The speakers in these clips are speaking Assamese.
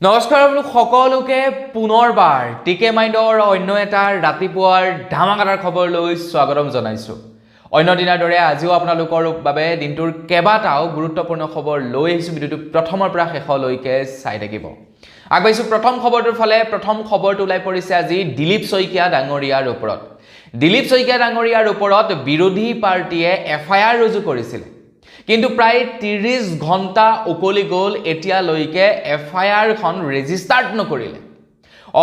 নমস্কাৰ সকলোকে পুনৰবাৰ টিকে মাইণ্ডৰ অন্য এটা ৰাতিপুৱাৰ ধামাকাদাৰ খবৰলৈ স্বাগতম জনাইছো। অন্য দিনৰ দৰে আজিও আপোনালোকৰ বাবে দিনটোৰ কেইবাটাও গুৰুত্বপূৰ্ণ খবৰ লৈ আহিছো। ভিডিঅ'টো প্ৰথমৰ পৰা শেষলৈকে চাই থাকিব। আগবাইছো প্ৰথম খবৰটোৰ ফালে। প্ৰথম খবৰটো ওলাই পৰিছে আজি দিলীপ শইকীয়া ডাঙৰীয়াৰ ওপৰত। দিলীপ শইকীয়া ডাঙৰীয়াৰ ওপৰত বিৰোধী পাৰ্টিয়ে এফআইআৰ ৰুজু কৰিছিল, কিন্তু প্ৰায় 30 ঘণ্টা উকলি গ'ল, এতিয়ালৈকে এফআইআৰখন ৰেজিষ্টাৰ্ড নকৰিলে।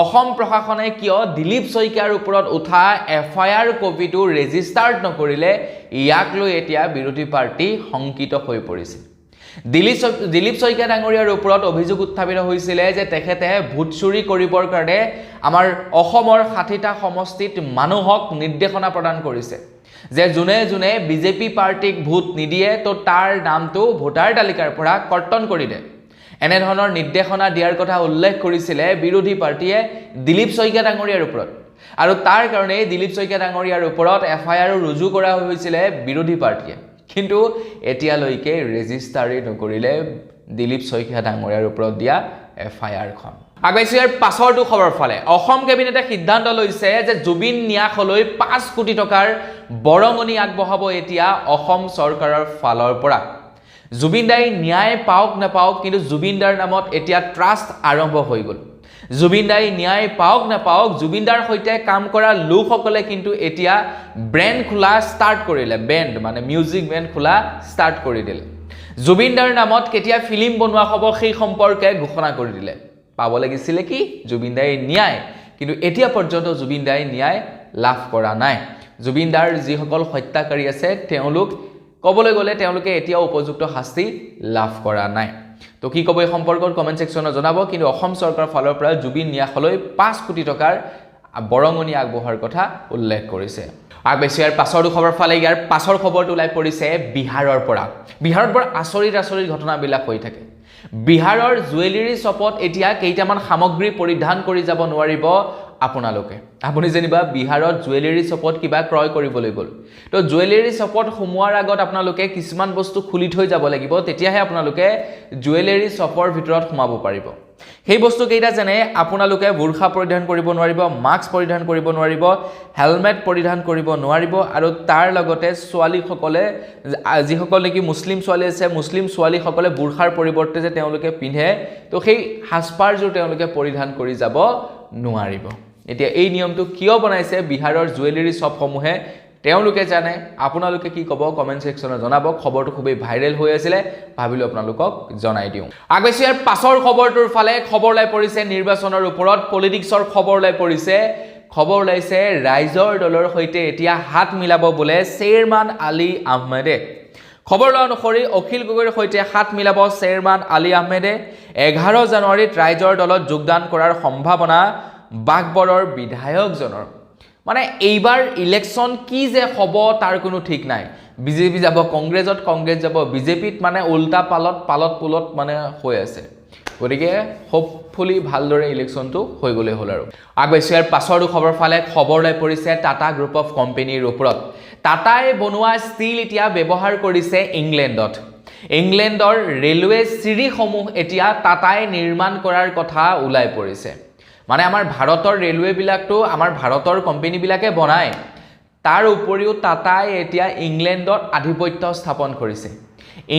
অসম প্ৰশাসনে কিয় দিলীপ শইকীয়াৰ ওপৰত উঠা এফআইআৰ কপিটো ৰেজিষ্টাৰ্ড নকৰিলে, ইয়াক লৈ এতিয়া বিৰোধী পাৰ্টি শংকিত হৈ পৰিছে। দিলীপ শইকীয়া ডাঙৰীয়াৰ ওপৰত অভিযোগ উত্থাপিত হৈছিলে যে তেখেতে ভোট চুৰি কৰিবৰ কাৰণে আমাৰ অসমৰ 60টা সমষ্টিত মানুহক নিৰ্দেশনা প্ৰদান কৰিছে যে যোনে যোনে বিজেপি পাৰ্টিক ভোট নিদিয়ে তো তাৰ নামটো ভোটাৰ তালিকাৰ পৰা কৰ্তন কৰি দে, এনেধৰণৰ নিৰ্দেশনা দিয়াৰ কথা উল্লেখ কৰিছিলে বিৰোধী পাৰ্টিয়ে দিলীপ শইকীয়া ডাঙৰীয়াৰ ওপৰত। আৰু তাৰ কাৰণে দিলীপ শইকীয়া ডাঙৰীয়াৰ ওপৰত এফআইআৰ ৰুজু কৰা হৈছিলে বিৰোধী পাৰ্টিয়ে, কিন্তু এতিয়ালৈকে ৰেজিষ্টাৰেই নকৰিলে দিলীপ শইকীয়া ডাঙৰীয়াৰ ওপৰত দিয়া এফআইআৰখন। আগবাইছো ইয়াৰ পাছৰটো খবৰ ফালে। অসম কেবিনেটে সিদ্ধান্ত লৈছে যে জুবিন ন্যাসলৈ 5 কোটি টকাৰ বৰঙণি আগবঢ়াব এতিয়া অসম চৰকাৰৰ ফালৰ পৰা। জুবিন দাই ন্যায় পাওক নাপাওক, কিন্তু জুবিন দাৰ নামত এতিয়া ট্ৰাষ্ট আৰম্ভ হৈ গ'ল। জুবিন দাই ন্যায় পাওক নাপাওক, জুবিন দাৰ সৈতে কাম কৰা লোকসকলে কিন্তু এতিয়া ব্ৰেণ্ড খোলা ষ্টাৰ্ট কৰিলে। বেণ্ড মানে মিউজিক বেণ্ড খোলা ষ্টাৰ্ট কৰি দিলে। জুবিন দাৰ নামত কেতিয়া ফিল্ম বনোৱা হ'ব সেই সম্পৰ্কে ঘোষণা কৰি দিলে। পাব লাগিছিলে কি জুবিন দাই ন্যায়, কিন্তু এতিয়া পৰ্যন্ত জুবিন দাই ন্যায় লাভ কৰা নাই। জুবিন দাৰ যিসকল হত্যাকাৰী আছে তেওঁলোক ক'বলৈ গ'লে তেওঁলোকে এতিয়াও উপযুক্ত শাস্তি লাভ কৰা নাই। তো কি ক'ব এই সম্পৰ্কত কমেণ্ট ছেকশ্যনত জনাব। কিন্তু অসম চৰকাৰৰ ফালৰ পৰা জুবিন ন্যাসলৈ 5 কোটি টকাৰ বৰঙণি আগবঢ়োৱাৰ কথা উল্লেখ কৰিছে। আগবাইছো ইয়াৰ পাছৰ খবৰ ফালে। ইয়াৰ পাছৰ খবৰটো ওলাই পৰিছে বিহাৰৰ পৰা। বিহাৰত বৰ আচৰিত ঘটনাবিলাক হৈ থাকে। বিহাৰৰ জুৱেলাৰী শ্বপত এতিয়া কেইটামান সামগ্ৰী পৰিধান কৰি যাব নোৱাৰিব আপোনালোকে। আপুনি যেনিবা বিহাৰত জুৱেলাৰী শ্বপত কিবা ক্ৰয় কৰিবলৈ গ'ল, তো জুৱেলাৰী শ্বপত সোমোৱাৰ আগত আপোনালোকে কিছুমান বস্তু খুলি থৈ যাব লাগিব, তেতিয়াহে আপোনালোকে জুৱেলাৰী শ্বপৰ ভিতৰত সোমাব পাৰিব। সেই বস্তু কেইটা যেনে আপোনালোকে বুৰখা পৰিধান কৰিব নোৱাৰিব, মাস্ক পৰিধান কৰিব নোৱাৰিব, হেলমেট পৰিধান কৰিব নোৱাৰিব, আৰু তাৰ লগতে ছোৱালীসকলে যিসকল নেকি মুছলিম ছোৱালী আছে, মুছলিম ছোৱালীসকলে বুৰখাৰ পৰিৱৰ্তে যে তেওঁলোকে পিন্ধে, তো সেই সাজপাৰযোৰ তেওঁলোকে পৰিধান কৰি যাব নোৱাৰিব। এতিয়া এই নিয়মটো কিয় বনাইছে বিহাৰৰ জুৱেলাৰী শ্বপসমূহে তেওঁলোকে জানে। আপোনালোকে কি ক'ব কমেণ্ট ছেকশ্যনত জনাব। খবৰটো খুবেই ভাইৰেল হৈ আছিলে, ভাবিলোঁ আপোনালোকক জনাই দিওঁ। আগবাইছো ইয়াৰ পাছৰ খবৰটোৰ ফালে। খবৰ ওলাই পৰিছে নিৰ্বাচনৰ ওপৰত, পলিটিক্সৰ খবৰ ওলাই পৰিছে। খবৰ ওলাইছে ৰাইজৰ দলৰ সৈতে এতিয়া হাত মিলাব বোলে চেয়াৰমান আলী আহমেদে। খবৰ লোৱা অনুসৰি অখিল গগৈৰ সৈতে হাত মিলাব চেয়াৰমান আলী আহমেদে। 11 জানুৱাৰীত ৰাইজৰ দলত যোগদান কৰাৰ সম্ভাৱনা বাঘবৰৰ বিধায়কজনৰ। মানে এইবাৰ ইলেকশ্যন কি যে হ'ব তাৰ কোনো ঠিক নাই। বিজেপি যাব কংগ্ৰেছত, কংগ্ৰেছ যাব বিজেপিত, মানে উল্টা পালত পুলত মানে হৈ আছে। গতিকে হোপফুলি ভালদৰে ইলেকশ্যনটো হৈ গ'লেই হ'ল। আৰু আগবাইছো ইয়াৰ পাছৰটো খবৰ ফালে। খবৰ ওলাই পৰিছে টাটা গ্ৰুপ অফ কোম্পানীৰ ওপৰত। টাটাই বনোৱা ষ্টীল এতিয়া ব্যৱহাৰ কৰিছে ইংলেণ্ডত। ইংলেণ্ডৰ ৰেলৱে চিৰিসমূহ এতিয়া টাটাই নিৰ্মাণ কৰাৰ কথা ওলাই পৰিছে। মানে আমাৰ ভাৰতৰ ৰেলৱেবিলাকতো আমাৰ ভাৰতৰ কোম্পানীবিলাকে বনায়, তাৰ উপৰিও টাটাই এতিয়া ইংলেণ্ডত আধিপত্য স্থাপন কৰিছে।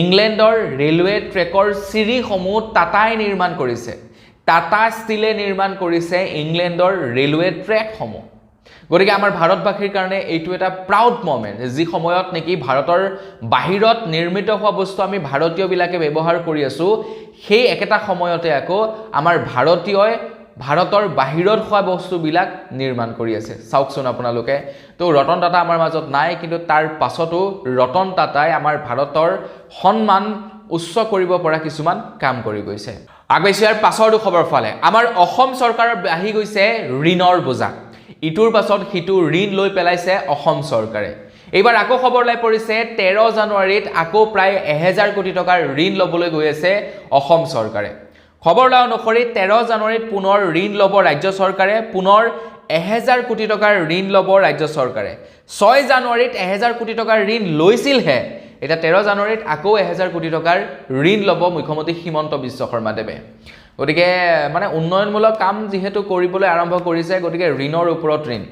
ইংলেণ্ডৰ ৰেলৱে ট্ৰেকৰ চিৰিসমূহ টাটাই নিৰ্মাণ কৰিছে। টাটা ষ্টীলে নিৰ্মাণ কৰিছে ইংলেণ্ডৰ ৰেলৱে ট্ৰেকসমূহ। গতিকে আমাৰ ভাৰতবাসীৰ কাৰণে এইটো এটা প্ৰাউড মমেণ্ট, যি সময়ত নেকি ভাৰতৰ বাহিৰত নিৰ্মিত হোৱা বস্তু আমি ভাৰতীয়বিলাকে ব্যৱহাৰ কৰি আছোঁ, সেই একেটা সময়তে আকৌ আমাৰ ভাৰতৰ বাহিৰত হোৱা বস্তুবিলাক নিৰ্মাণ কৰি আছে। চাওকচোন আপোনালোকে। তো ৰতন টাটা আমাৰ মাজত নাই, কিন্তু তাৰ পাছতো ৰতন টাটাই আমাৰ ভাৰতৰ সন্মান উচ্চ কৰিব পৰা কিছুমান কাম কৰি গৈছে। আগবাইছো ইয়াৰ পাছৰটো খবৰ ফালে। আমাৰ অসম চৰকাৰৰ বাঢ়ি গৈছে ঋণৰ বোজা। ইটোৰ পাছত সিটো ঋণ লৈ পেলাইছে অসম চৰকাৰে। এইবাৰ আকৌ খবৰ ওলাই পৰিছে 13 জানুৱাৰীত আকৌ প্ৰায় 1000 কোটি টকাৰ ঋণ ল'বলৈ গৈ আছে অসম চৰকাৰে। খবৰ লোৱা অনুসৰি 13 জানুৱাৰীত পুনৰ ঋণ ল'ব ৰাজ্য চৰকাৰে। পুনৰ 1000 কোটি টকাৰ ঋণ ল'ব ৰাজ্য চৰকাৰে। 6 জানুৱাৰীত 1000 কোটি টকাৰ ঋণ লৈছিলহে, এটা 13 জানুৱাৰীত আকৌ 1000 কোটি টকাৰ ঋণ ল'ব মুখ্যমন্ত্ৰী হিমন্ত বিশ্ব শৰ্মাদেৱে। গতিকে মানে উন্নয়নমূলক কাম যেহেতু কৰিবলৈ আৰম্ভ কৰিছে গতিকে ঋণৰ ওপৰত ঋণ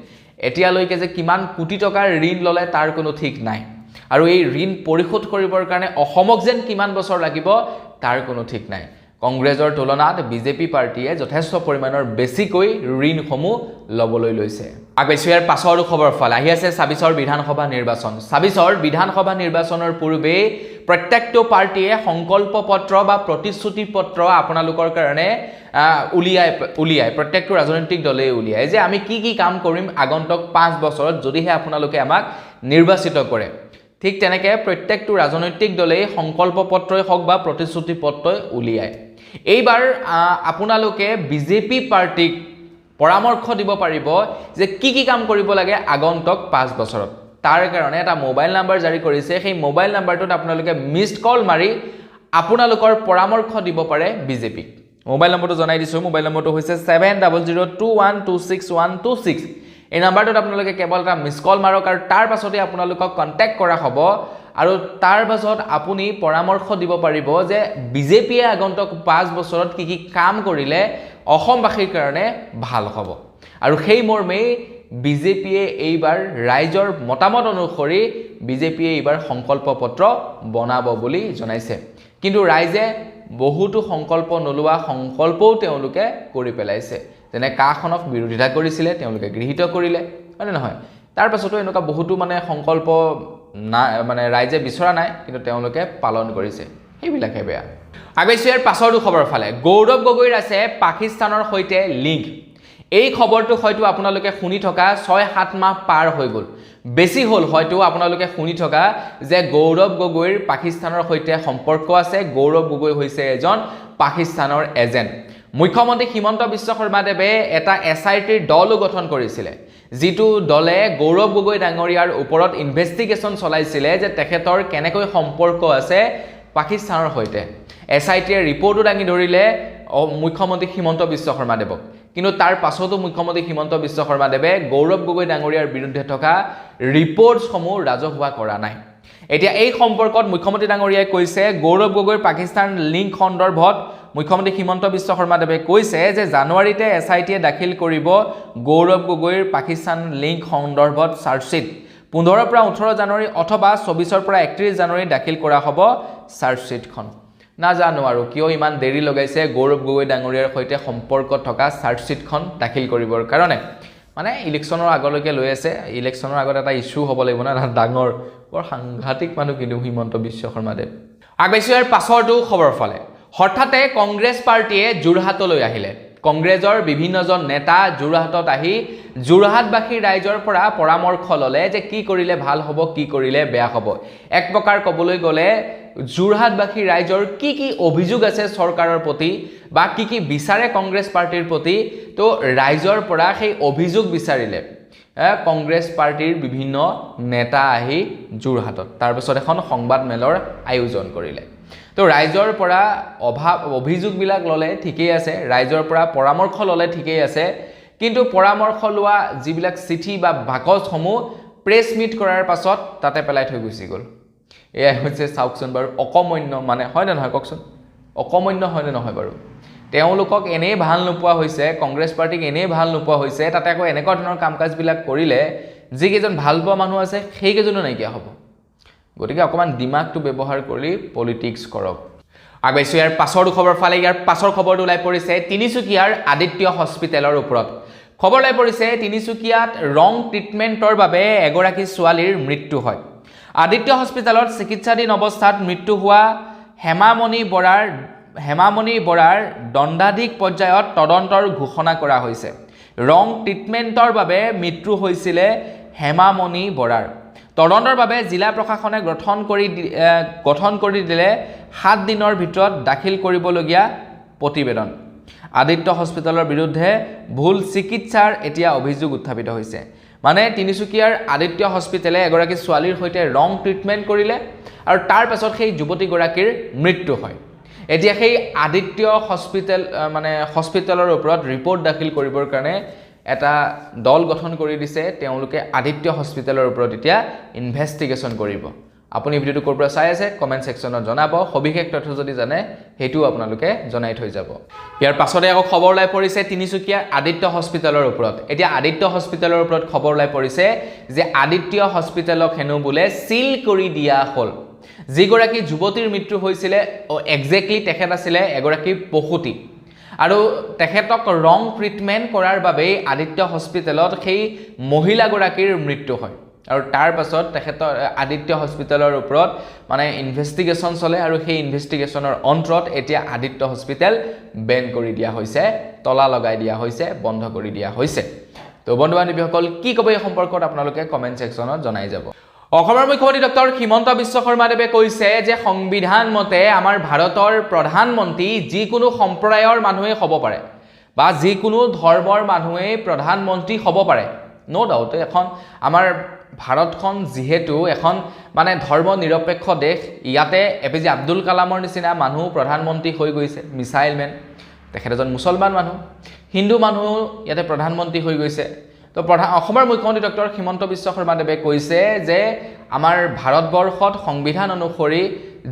এতিয়ালৈকে যে কিমান কোটি টকাৰ ঋণ ললে তাৰ কোনো ঠিক নাই আৰু এই ঋণ পৰিশোধ কৰিবৰ কাৰণে অসমক যেন কিমান বছৰ লাগিব তাৰ কোনো ঠিক নাই কংগ্ৰেছৰ তুলনাত বিজেপি পাৰ্টিয়ে যথেষ্ট পৰিমাণৰ বেছিকৈ ঋণসমূহ লবলৈ লৈছে আগবাইছো ইয়াৰ পাছৰ খবৰ ফালে আহি আছে ২৬ৰ বিধানসভা নিৰ্বাচন ২৬ৰ বিধানসভা নিৰ্বাচনৰ পূৰ্বে প্ৰত্যেকটো পাৰ্টিয়ে সংকল্প পত্ৰ বা প্ৰতিশ্ৰুতি পত্ৰ আপোনালোকৰ কাৰণে উলিয়াই প্ৰত্যেকটো ৰাজনৈতিক দলে উলিয়াই যে আমি কি কাম কৰিম আগন্তুক 5 বছৰত যদিহে আপোনালোকে আমাক নিৰ্বাচিত কৰে ঠিক তেনেকৈ প্ৰত্যেকটো ৰাজনৈতিক দলেই সংকল্প পত্ৰই হওক বা প্ৰতিশ্ৰুতি পত্ৰই উলিয়ায় এইবাৰ আপোনালোকে বিজেপি পাৰ্টিক পৰামৰ্শ দিব পাৰিব যে কি কাম কৰিব লাগে আগন্তুক 5 বছৰত তাৰ কাৰণে এটা মোবাইল নম্বৰ জাৰি কৰিছে সেই মোবাইল নম্বৰটোত আপোনালোকে মিছড কল মাৰি আপোনালোকৰ পৰামৰ্শ দিব পাৰে বিজেপিক মোবাইল নম্বৰটো জনাই দিছো মোবাইল নম্বৰটো হৈছে 7002126126 এই নম্বৰটোত আপোনালোকে কেৱল এটা মিছ কল মাৰক আৰু তাৰ পাছতে আপোনালোকক কন্টাক্ট কৰা হ'ব আৰু তাৰ পাছত আপুনি পৰামৰ্শ দিব পাৰিব যে বিজেপিয়ে আগন্তুক 5 বছৰত কি কাম কৰিলে অসমবাসীৰ কাৰণে ভাল হ'ব আৰু সেই মৰ্মে বিজেপিয়ে এইবাৰ ৰাইজৰ মতামত অনুসৰি বিজেপিয়ে এইবাৰ সংকল্প পত্ৰ বনাব বুলি জনাইছে কিন্তু ৰাইজে বহুতো সংকল্প নলোৱা সংকল্পও তেওঁলোকে কৰি পেলাইছে যেনে কাখনক বিৰোধিতা কৰিছিলে তেওঁলোকে গৃহীত কৰিলে মানে নহয় তাৰ পাছতো এনেকুৱা বহুতো মানে সংকল্প মানে ৰাইজে বিচৰা নাই কিন্তু তেওঁলোকে পালন কৰিছে সেইবিলাকে বেয়া আগবাইছো ইয়াৰ পাছৰটো খবৰ ফালে গৌৰৱ গগৈৰ আছে পাকিস্তানৰ সৈতে লিংক এই খবৰটো হয়তো আপোনালোকে শুনি থকা 6-7 মাহ পাৰ হৈ গ'ল বেছি হ'ল হয়তো আপোনালোকে শুনি থকা যে গৌৰৱ গগৈৰ পাকিস্তানৰ সৈতে সম্পৰ্ক আছে গৌৰৱ গগৈ হৈছে এজন পাকিস্তানৰ এজেণ্ট মুখ্যমন্ত্ৰী হিমন্ত বিশ্ব শৰ্মাদেৱে এটা এছআইটিৰ দল গঠন কৰিছিলে যিটো দলে গৌৰৱ গগৈ ডাঙৰীয়াৰ ওপৰত ইনভেষ্টিগেশ্যন চলাইছিলে যে তেখেতৰ কেনেকৈ সম্পৰ্ক আছে পাকিস্তানৰ সৈতে এছআইটিয়ে ৰিপৰ্টটো দাঙি ধৰিলে মুখ্যমন্ত্ৰী হিমন্ত বিশ্ব শৰ্মাদেৱক কিন্তু তাৰ পাছতো মুখ্যমন্ত্ৰী হিমন্ত বিশ্ব শৰ্মাদেৱে গৌৰৱ গগৈ ডাঙৰীয়াৰ বিৰুদ্ধে থকা ৰিপৰ্টসমূহ ৰাজহুৱা কৰা নাই এতিয়া এই সম্পৰ্কত মুখ্যমন্ত্ৰী ডাঙৰীয়াই কৈছে গৌৰৱ গগৈৰ পাকিস্তান লিংক সন্দৰ্ভত মুখ্যমন্ত্ৰী হিমন্ত বিশ্ব শৰ্মাদেৱে কৈছে যে জানুৱাৰীতে এছআইটিয়ে দাখিল কৰিব গৌৰৱ গগৈৰ পাকিস্তান লিংক সন্দৰ্ভত চাৰ্জশ্বিট 15 পৰা 18 জানুৱাৰী অথবা 24 পৰা 31 জানুৱাৰী দাখিল কৰা হ'ব চাৰ্জশ্বিটখন নাজানো আৰু কিয় ইমান দেৰি লগাইছে গৌৰৱ গগৈ ডাঙৰীয়াৰ সৈতে সম্পৰ্ক থকা চাৰ্জশ্বিটখন দাখিল কৰিবৰ কাৰণে মানে ইলেকশ্যনৰ আগলৈকে লৈ আছে ইলেকশ্যনৰ আগত এটা ইস্যু হ'ব লাগিব না ডাঙৰ বৰ সাংঘাতিক মানুহ কিন্তু হিমন্ত বিশ্ব শৰ্মাদেৱ আগবাইছো ইয়াৰ পাছৰটো খবৰ ফালে হঠাতে কংগ্ৰেছ পাৰ্টিয়ে যোৰহাটলৈ আহিলে কংগ্ৰেছৰ বিভিন্নজন নেতা যোৰহাটত আহি যোৰহাটবাসী ৰাইজৰ পৰা পৰামৰ্শ ললে যে কি কৰিলে ভাল হ'ব কি কৰিলে বেয়া হ'ব এক প্ৰকাৰ ক'বলৈ গ'লে যোৰহাটবাসী ৰাইজৰ কি অভিযোগ আছে চৰকাৰৰ প্ৰতি বা কি বিচাৰে কংগ্ৰেছ পাৰ্টিৰ প্ৰতি তো ৰাইজৰ পৰা সেই অভিযোগ বিচাৰিলে কংগ্ৰেছ পাৰ্টিৰ বিভিন্ন নেতা আহি যোৰহাটত তাৰ পিছত এখন সংবাদ মেলৰ আয়োজন কৰিলে তো ৰাইজৰ পৰা অভিযোগবিলাক ললে ঠিকই আছে ৰাইজৰ পৰা পৰামৰ্শ ললে ঠিকই আছে কিন্তু পৰামৰ্শ লোৱা যিবিলাক চিঠি বা বাকচসমূহ প্ৰেছ মিট কৰাৰ পাছত তাতে পেলাই থৈ গুচি গ'ল এয়া হৈছে চাওকচোন বাৰু অকমন্য মানে হয় না নহয় কওকচোন অকমন্য হয় না নহয় বাৰু তেওঁলোকক এনেই ভাল নোপোৱা হৈছে কংগ্ৰেছ পাৰ্টিক এনেই ভাল নোপোৱা হৈছে তাতে আকৌ এনেকুৱা ধৰণৰ কামকাজবিলাক কৰিলে যিকেইজন ভাল পোৱা মানুহ আছে সেইকেইজনো নাইকিয়া হ'ব গতিকে অকমান দিমাগটো ব্যৱহাৰ কৰি পলিটিক্স কৰক আগবাইছো ইয়াৰ পাছৰ খবৰ ফালে ইয়াৰ পাছৰ খবৰটো ওলাই পৰিছে তিনিচুকীয়াৰ আদিত্য হস্পিটেলৰ ওপৰত খবৰ ওলাই পৰিছে তিনিচুকীয়াত ৰং ট্ৰিটমেণ্টৰ বাবে এগৰাকী ছোৱালীৰ মৃত্যু হয় আদিত্য হস্পিটেলত চিকিৎসাধীন অৱস্থাত মৃত্যু হোৱা হেমামণি বৰাৰ দণ্ডাধীশ পৰ্যায়ত তদন্তৰ ঘোষণা কৰা হৈছে ৰং ট্ৰিটমেণ্টৰ বাবে মৃত্যু হৈছিলে হেমামণি বৰাৰ তদন্তৰ বাবে জিলা প্ৰশাসনে গঠন কৰি দিলে 7 দিনৰ ভিতৰত দাখিল কৰিবলগীয়া প্ৰতিবেদন আদিত্য হস্পিটেলৰ বিৰুদ্ধে ভুল চিকিৎসাৰ এতিয়া অভিযোগ উত্থাপিত হৈছে মানে তিনিচুকীয়াৰ আদিত্য হস্পিটেলে এগৰাকী ছোৱালীৰ সৈতে ৰং ট্ৰিটমেণ্ট কৰিলে আৰু তাৰ পাছত সেই যুৱতীগৰাকীৰ মৃত্যু হয় এতিয়া সেই আদিত্য হস্পিটেলৰ ওপৰত ৰিপৰ্ট দাখিল কৰিবৰ কাৰণে এটা দল গঠন কৰি দিছে তেওঁলোকে আদিত্য হস্পিটেলৰ ওপৰত এতিয়া ইনভেষ্টিগেশ্যন কৰিব আপুনি ভিডিঅ'টো ক'ৰ পৰা চাই আছে কমেণ্ট ছেকশ্যনত জনাব সবিশেষ তথ্য যদি জানে সেইটোও আপোনালোকে জনাই থৈ যাব ইয়াৰ পাছতে আকৌ খবৰ ওলাই পৰিছে তিনিচুকীয়া আদিত্য হস্পিটেলৰ ওপৰত এতিয়া আদিত্য হস্পিটেলৰ ওপৰত খবৰ ওলাই পৰিছে যে আদিত্য হস্পিটেলক হেনো বোলে সিল কৰি দিয়া হ'ল যিগৰাকী যুৱতীৰ মৃত্যু হৈছিলে এক্সেক্টলি তেখেত আছিলে এগৰাকী পশুতি আৰু তেখেতক ৰং ট্ৰিটমেণ্ট কৰাৰ বাবে আদিত্য হস্পিটেলত সেই মহিলাগৰাকীৰ মৃত্যু হয় আৰু তাৰ পাছত তেখেতৰ আদিত্য হস্পিটেলৰ ওপৰত মানে ইনভেষ্টিগেশ্যন চলে আৰু সেই ইনভেষ্টিগেশ্যনৰ অন্তৰত এতিয়া আদিত্য হস্পিটেল বেন কৰি দিয়া হৈছে তলা লগাই দিয়া হৈছে বন্ধ কৰি দিয়া হৈছে তো বন্ধু বান্ধৱীসকল কি ক'ব এই সম্পৰ্কত আপোনালোকে কমেণ্ট ছেকশ্যনত জনাই যাব অসমৰ মুখ্যমন্ত্ৰী ডক্টৰ হিমন্ত বিশ্ব শৰ্মাদেৱে কৈছে যে সংবিধান মতে আমাৰ ভাৰতৰ প্ৰধানমন্ত্ৰী যিকোনো সম্প্ৰদায়ৰ মানুহে হ'ব পাৰে বা যিকোনো ধৰ্মৰ মানুহে প্ৰধানমন্ত্ৰী হ'ব পাৰে নো ডাউট এখন আমাৰ ভাৰতখন যিহেতু এখন মানে ধৰ্ম নিৰপেক্ষ দেশ ইয়াতে এপিজে আব্দুল কালামৰ নিচিনা মানুহ প্ৰধানমন্ত্ৰী হৈ গৈছে মিছাইল মেন তেখেত এজন মুছলমান মানুহ হিন্দু মানুহ ইয়াতে প্ৰধানমন্ত্ৰী হৈ গৈছে তো অসমৰ মুখ্যমন্ত্ৰী ডক্টৰ হিমন্ত বিশ্ব শৰ্মাদেৱে কৈছে যে আমাৰ ভাৰতবৰ্ষত সংবিধান অনুসৰি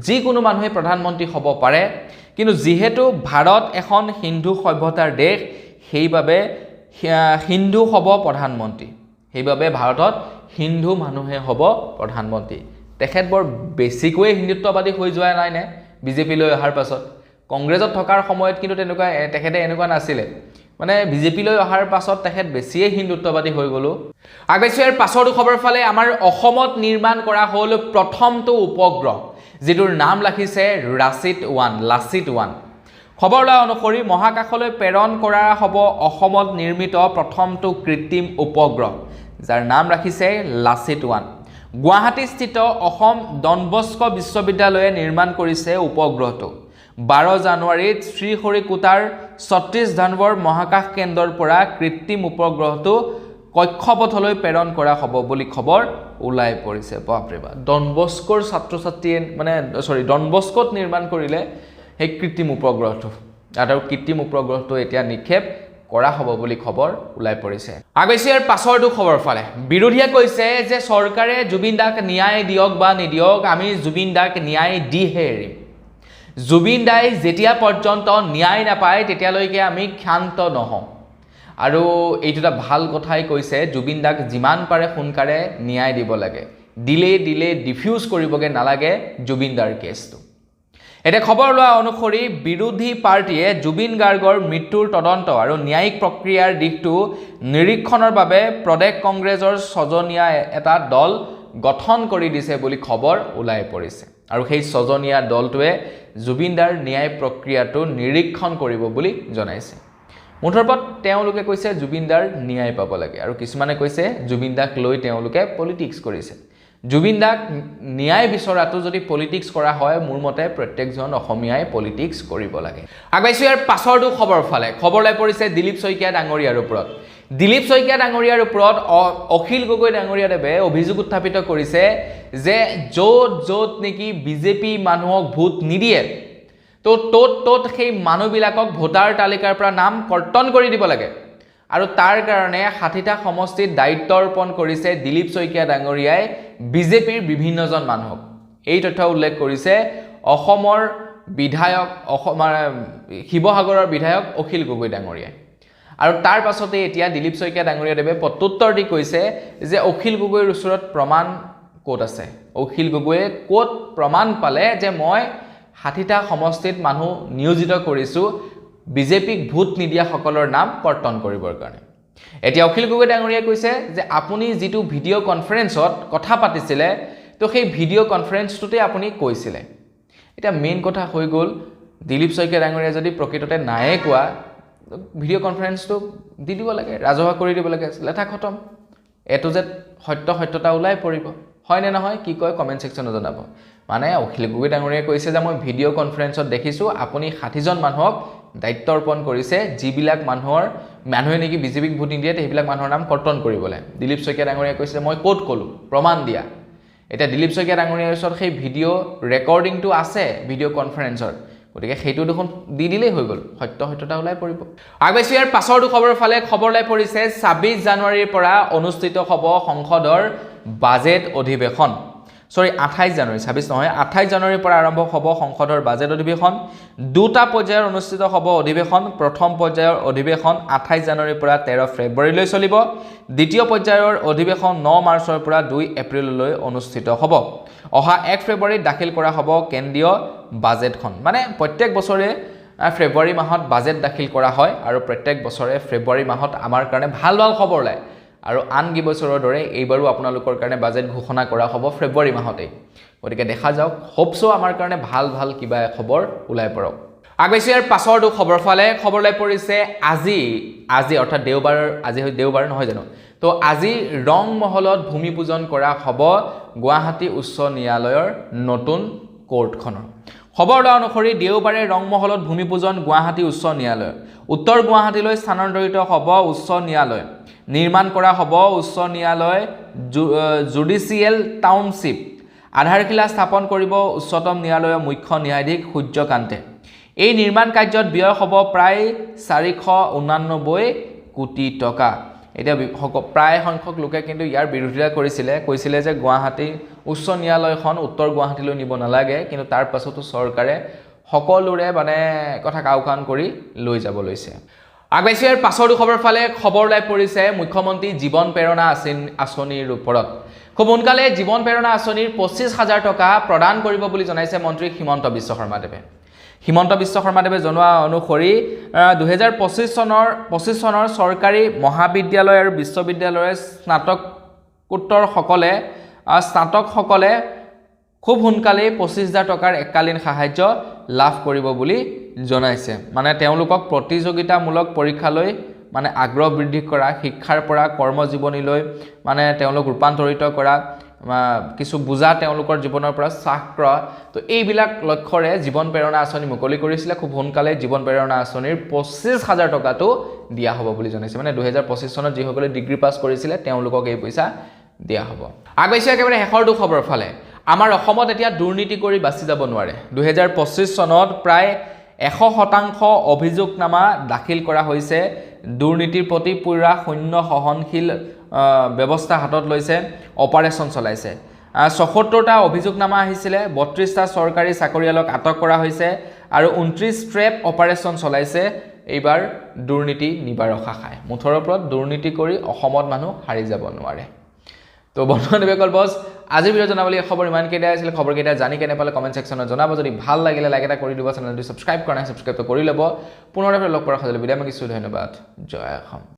যিকোনো মানুহে প্ৰধানমন্ত্ৰী হ'ব পাৰে কিন্তু যিহেতু ভাৰত এখন হিন্দু সভ্যতাৰ দেশ সেইবাবে হিন্দু হ'ব প্ৰধানমন্ত্ৰী সেইবাবে ভাৰতত হিন্দু মানুহে হ'ব প্ৰধানমন্ত্ৰী তেখেত বৰ বেছিকৈ হিন্দুত্ববাদী হৈ যোৱা নাই নে বিজেপিলৈ অহাৰ পাছত কংগ্ৰেছত থকাৰ সময়ত কিন্তু তেনেকুৱা তেখেতে এনেকুৱা নাছিলে মানে বিজেপিলৈ অহাৰ পাছত তেখেত বেছিয়ে হিন্দুত্ববাদী হৈ গ'লো আগবাইছোঁ ইয়াৰ পাছৰ খবৰ ফালে আমাৰ অসমত নিৰ্মাণ কৰা হ'ল প্ৰথমটো উপগ্ৰহ যিটোৰ নাম ৰাখিছে লাচিত 1 খবৰ লোৱা অনুসৰি মহাকাশলৈ প্ৰেৰণ কৰা হ'ব অসমত নিৰ্মিত প্ৰথমটো কৃত্ৰিম উপগ্ৰহ যাৰ নাম ৰাখিছে লাচিত 1 গুৱাহাটীস্থিত অসম ডন বস্কো বিশ্ববিদ্যালয়ে নিৰ্মাণ কৰিছে উপগ্ৰহটো 12 জানুৱাৰীত শ্ৰীহৰিকোটাৰ সতীশ ধানবৰ মহাকাশ কেন্দ্ৰৰ পৰা কৃত্ৰিম উপগ্ৰহটো কক্ষপথলৈ প্ৰেৰণ কৰা হ'ব বুলি খবৰ ওলাই পৰিছে বাপৰে বাপ ডন বস্কোৰ ছাত্ৰ-ছাত্ৰীয়ে মানে ডন বস্কোত নিৰ্মাণ কৰিলে সেই কৃত্ৰিম উপগ্ৰহটো আৰু কৃত্ৰিম উপগ্ৰহটো এতিয়া নিক্ষেপ কৰা হ'ব বুলি খবৰ ওলাই পৰিছে আগবাইছোঁ ইয়াৰ পাছৰটো খবৰ ফালে বিৰোধীয়ে কৈছে যে চৰকাৰে জুবিন দাক ন্যায় দিয়ক বা নিদিয়ক আমি জুবিন দাক ন্যায় দিহে এৰিম জুবিন দাই যেতিয়া পৰ্যন্ত ন্যায় নাপায় তেতিয়ালৈকে আমি ক্ষান্ত নহওঁ আৰু এইটো এটা ভাল কথাই কৈছে জুবিন দাক যিমান পাৰে সোনকালে ন্যায় দিব লাগে দিলে ডিফিউজ কৰিবগে নালাগে জুবিন দাৰ কেছটো এটা খবৰ লোৱা অনুসৰি বিৰোধী পাৰ্টিয়ে জুবিন গাৰ্গৰ মৃত্যুৰ তদন্ত আৰু ন্যায়িক প্ৰক্ৰিয়াৰ দিশটো নিৰীক্ষণৰ বাবে প্ৰদেশ কংগ্ৰেছৰ ছজনীয়া এটা দল গঠন কৰি দিছে বুলি খবৰ ওলাই পৰিছে আৰু সেই ছজনীয়া দলটোৱে জুবিন দাৰ ন্যায় প্ৰক্ৰিয়াটো নিৰীক্ষণ কৰিব বুলি জনাইছে মুঠৰপত তেওঁলোকে কৈছে জুবিন দাৰ ন্যায় পাব লাগে আৰু কিছুমানে কৈছে জুবিন দাক লৈ তেওঁলোকে পলিটিক্স কৰিছে জুবিন দাক ন্যায় বিচৰাটো যদি পলিটিক্স কৰা হয় মোৰ মতে প্ৰত্যেকজন অসমীয়াই পলিটিক্স কৰিব লাগে আগবাইছোঁ ইয়াৰ পাছৰটো খবৰ ফালে খবৰ ওলাই পৰিছে দিলীপ শইকীয়া ডাঙৰীয়াৰ ওপৰত দিলীপ শইকীয়া ডাঙৰীয়াৰ ওপৰত অখিল গগৈ ডাঙৰীয়াদেৱে অভিযোগ উত্থাপিত কৰিছে যে য'ত নেকি বিজেপি মানুহক ভোট নিদিয়ে তো ত'ত সেই মানুহবিলাকক ভোটাৰ তালিকাৰ পৰা নাম কৰ্তন কৰি দিব লাগে আৰু তাৰ কাৰণে 60টা সমষ্টিত দায়িত্ব অৰ্পণ কৰিছে দিলীপ শইকীয়া ডাঙৰীয়াই বিজেপিৰ বিভিন্নজন মানুহক এই তথ্য উল্লেখ কৰিছে অসমৰ বিধায়ক শিৱসাগৰৰ বিধায়ক অখিল গগৈ ডাঙৰীয়াই আৰু তাৰ পাছতে এতিয়া দিলীপ শইকীয়া ডাঙৰীয়াদেৱে প্ৰত্যুত্তৰ দি কৈছে যে অখিল গগৈৰ ওচৰত প্ৰমাণ ক'ত আছে অখিল গগৈয়ে ক'ত প্ৰমাণ পালে যে মই 60টা সমষ্টিত মানুহ নিয়োজিত কৰিছোঁ বিজেপিক ভোট নিদিয়া সকলৰ নাম কৰ্তন কৰিবৰ কাৰণে এতিয়া অখিল গগৈ ডাঙৰীয়াই কৈছে যে আপুনি যিটো ভিডিঅ' কনফাৰেন্সত কথা পাতিছিলে তো সেই ভিডিঅ' কনফাৰেন্সটোতে আপুনি কৈছিলে এটা মেইন কথা হৈ গ'ল দিলীপ শইকীয়া ডাঙৰীয়া যদি প্ৰকৃততে নায়ে কোৱা ভিডিঅ' কনফাৰেন্সটো দি দিব লাগে ৰাজহুৱা কৰি দিব লাগে লেঠা খতম এটো যে সত্যতা ওলাই পৰিব হয় নে নহয় কি কয় কমেণ্ট ছেকশ্যনত জনাব মানে অখিল গগৈ ডাঙৰীয়াই কৈছে যে মই ভিডিঅ' কনফাৰেন্সত দেখিছোঁ আপুনি 60জন মানুহক দায়িত্ব অৰ্পণ কৰিছে যিবিলাক মানুহে নেকি বিজেপিক ভোট নিদিয়ে সেইবিলাক মানুহৰ নাম কৰ্তন কৰিবলৈ দিলীপ শইকীয়া ডাঙৰীয়াই কৈছে মই ক'ত ক'লোঁ প্ৰমাণ দিয়া এটা দিলীপ শইকীয়া ডাঙৰীয়াৰ ওচৰত সেই ভিডিঅ' ৰেকৰ্ডিংটো আছে ভিডিঅ' কনফাৰেন্সৰ গতিকে সেইটো দেখোন দি দিলেই হৈ গ'ল সত্যতা ওলাই পৰিব আগবাইছোঁ ইয়াৰ পাছৰটো খবৰ ফালে খবৰ ওলাই পৰিছে 26 জানুৱাৰীৰ পৰা অনুষ্ঠিত হ'ব সংসদৰ বাজেট অধিৱেশন 28 জানুৱাৰী 26 নহয় 28 জানুৱাৰীৰ পৰা আৰম্ভ হ'ব সংসদৰ বাজেট অধিৱেশন দুটা পৰ্যায়ৰ অনুষ্ঠিত হ'ব অধিৱেশন প্ৰথম পৰ্যায়ৰ অধিৱেশন 28 জানুৱাৰীৰ পৰা 13 ফেব্ৰুৱাৰীলৈ চলিব দ্বিতীয় পৰ্যায়ৰ অধিৱেশন 9 মাৰ্চৰ পৰা 2 এপ্ৰিললৈ অনুষ্ঠিত হ'ব অহা 1 ফেব্ৰুৱাৰীত দাখিল কৰা হ'ব কেন্দ্ৰীয় বাজেটখন মানে প্ৰত্যেক বছৰে ফেব্ৰুৱাৰী মাহত বাজেট দাখিল কৰা হয় আৰু প্ৰত্যেক বছৰে ফেব্ৰুৱাৰী মাহত আমাৰ কাৰণে ভাল খবৰ ওলায় আৰু আন কি বছৰৰ দৰে এইবাৰো আপোনালোকৰ কাৰণে বাজেট ঘোষণা কৰা হ'ব ফেব্ৰুৱাৰী মাহতে গতিকে দেখা যাওক হোপছো আমাৰ কাৰণে ভাল কিবা খবৰ ওলাই পৰক আগবাইছো ইয়াৰ পাছৰটো খবৰ ফালে খবৰ লাই পৰিছে আজি অৰ্থাৎ দেওবাৰ নহয় জানো তো আজি ৰং মহলত ভূমি পূজন কৰা হ'ব গুৱাহাটী উচ্চ ন্যায়ালয়ৰ নতুন কোৰ্টখনৰ খবৰ অনুসৰি দেওবাৰে ৰং মহলত ভূমি পূজন গুৱাহাটী উচ্চ ন্যায়ালয় উত্তৰ গুৱাহাটীলৈ স্থানান্তৰিত হ'ব উচ্চ ন্যায়ালয় নিৰ্মাণ কৰা হ'ব উচ্চ ন্যায়ালয় জুডিচিয়েল টাউনশ্বিপ আধাৰশিলা স্থাপন কৰিব উচ্চতম ন্যায়ালয়ৰ মুখ্য ন্যায়াধীশ সূৰ্যকান্তে এই নিৰ্মাণ কাৰ্যত ব্যয় হ'ব প্ৰায় 489 কোটি টকা এতিয়া প্ৰায় সংখ্যক লোকে কিন্তু ইয়াৰ বিৰোধিতা কৈছিলে যে গুৱাহাটী উচ্চ ন্যায়ালয়খন উত্তৰ গুৱাহাটীলৈ নিব নালাগে কিন্তু তাৰ পাছতো চৰকাৰে সকলোৰে মানে কথা কাউকান কৰি লৈ যাব লৈছে আগবাইছো ইয়াৰ পাছৰটো খবৰ ফালে খবৰ লাই পৰিছে মুখ্যমন্ত্ৰী জীৱন প্ৰেৰণা আঁচনিৰ ওপৰত খুব সোনকালে জীৱন প্ৰেৰণা আঁচনিৰ 25,000 টকা প্ৰদান কৰিব বুলি জনাইছে মন্ত্ৰী হিমন্ত বিশ্ব শৰ্মাদেৱে জনোৱা অনুসৰি 2025 চনৰ চৰকাৰী মহাবিদ্যালয় আৰু বিশ্ববিদ্যালয়ৰ স্নাতকসকলে খুব সোনকালে 25,000 টকাৰ এককালীন সাহায্য লাভ কৰিব বুলি জনাইছে মানে তেওঁলোকক প্ৰতিযোগিতামূলক পৰীক্ষালৈ মানে আগ্ৰহ বৃদ্ধি কৰা শিক্ষাৰ পৰা কৰ্মজীৱনীলৈ মানে তেওঁলোক ৰূপান্তৰিত কৰা কিছু বুজা তেওঁলোকৰ জীৱনৰ পৰা চাক্ৰ তো এইবিলাক লক্ষ্যৰে জীৱন প্ৰেৰণা আঁচনি মুকলি কৰিছিলে খুব সোনকালে জীৱন প্ৰেৰণা আঁচনিৰ 25,000 টকাটো দিয়া হ'ব বুলি জনাইছে মানে 2025 চনত যিসকলে ডিগ্ৰী পাছ কৰিছিলে তেওঁলোকক এই পইচা দিয়া হ'ব আগবাইছো একেবাৰে শেষৰটো খবৰ ফালে আমাৰ অসমত এতিয়া দুৰ্নীতি কৰি বাছি যাব নোৱাৰে 2025 চনত প্ৰায় 100% অভিযোগনামা দাখিল কৰা হৈছে দুৰ্নীতিৰ প্ৰতি পুৰা শূন্য সহনশীল ব্যৱস্থা হাতত লৈছে অপাৰেচন চলাইছে ৭৪টা অভিযোগনামা আহিছিলে 32টা চৰকাৰী চাকৰিয়ালক আটক কৰা হৈছে আৰু 29 ট্ৰেপ অপাৰেচন চলাইছে এইবাৰ দুৰ্নীতি নিবাৰক শাখাই মুঠৰ ওপৰত দুৰ্নীতি কৰি অসমত মানুহ হাৰি যাব নোৱাৰে তো বন্ধুবান্ধৱীসকল বস আজিৰ ভিডিঅ' জনাবলৈ খবৰ ইমান কেইটা আছিল খবৰকেইটা জানি কেনে পালে কমেণ্ট ছেকশ্যনত জনাব যদি ভাল লাগিলে লাইক এটা কৰি দিব চেনেলটো ছাবস্ক্ৰাইব কৰা নাই ছাবস্ক্ৰাইব কৰি ল'ব পুনৰ লগ পোৱাৰ সজলে বিদায় মাগিছোঁ ধন্যবাদ জয় অসম